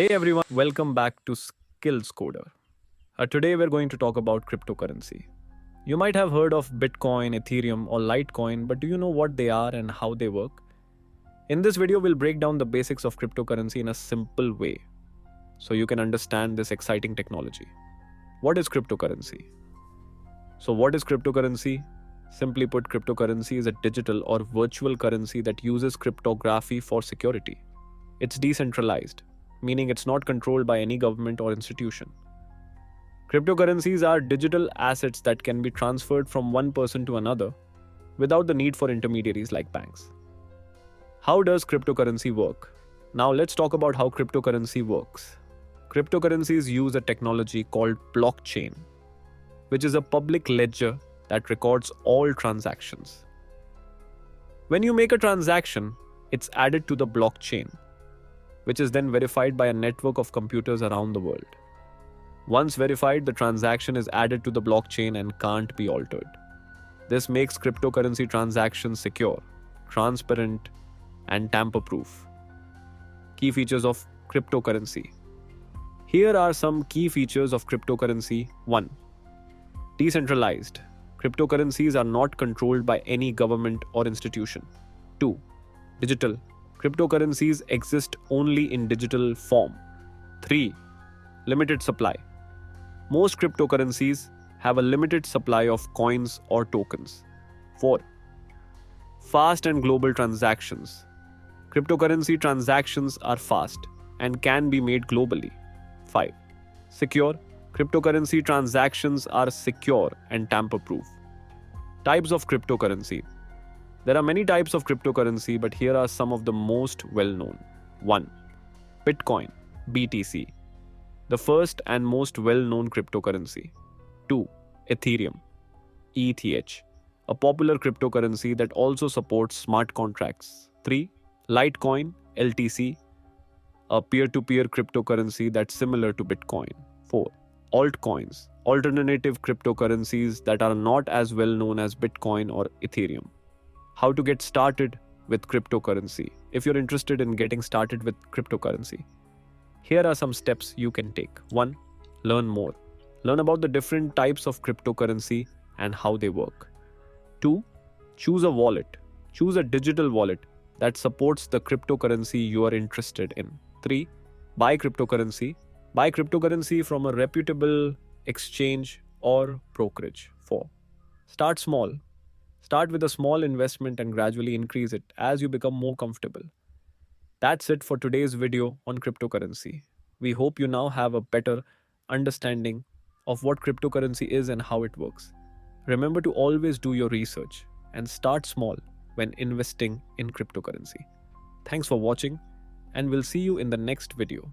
Hey everyone, welcome back to Skills Coder. Today we're going to talk about cryptocurrency. You might have heard of Bitcoin, Ethereum, or Litecoin, but do you know what they are and how they work? In this video, we'll break down the basics of cryptocurrency in a simple way so you can understand this exciting technology. What is cryptocurrency? What is cryptocurrency? Simply put, cryptocurrency is a digital or virtual currency that uses cryptography for security. It's decentralized, meaning it's not controlled by any government or institution. Cryptocurrencies are digital assets that can be transferred from one person to another without the need for intermediaries like banks. How does cryptocurrency work? Now let's talk about how cryptocurrency works. Cryptocurrencies use a technology called blockchain, which is a public ledger that records all transactions. When you make a transaction, it's added to the blockchain, which is then verified by a network of computers around the world. Once verified, the transaction is added to the blockchain and can't be altered. This makes cryptocurrency transactions secure, transparent, and tamper-proof. Key features of cryptocurrency. Here are some key features of cryptocurrency. 1. Decentralized. Cryptocurrencies are not controlled by any government or institution. 2. Digital. Cryptocurrencies exist only in digital form. 3. Limited supply. Most cryptocurrencies have a limited supply of coins or tokens. 4. Fast and global transactions. Cryptocurrency transactions are fast and can be made globally. 5. Secure. Cryptocurrency transactions are secure and tamper-proof. Types of cryptocurrency. There are many types of cryptocurrency, but here are some of the most well-known. 1. Bitcoin, BTC, the first and most well-known cryptocurrency. 2. Ethereum, ETH, a popular cryptocurrency that also supports smart contracts. 3. Litecoin, LTC, a peer-to-peer cryptocurrency that's similar to Bitcoin. 4. Altcoins, alternative cryptocurrencies that are not as well known as Bitcoin or Ethereum. How to get started with cryptocurrency. If you're interested in getting started with cryptocurrency, here are some steps you can take. 1. Learn more. Learn about the different types of cryptocurrency and how they work. 2. Choose a wallet. Choose a digital wallet that supports the cryptocurrency you are interested in. 3. Buy cryptocurrency. Buy cryptocurrency from a reputable exchange or brokerage. 4. Start small. Start with a small investment and gradually increase it as you become more comfortable. That's it for today's video on cryptocurrency. We hope you now have a better understanding of what cryptocurrency is and how it works. Remember to always do your research and start small when investing in cryptocurrency. Thanks for watching, and we'll see you in the next video.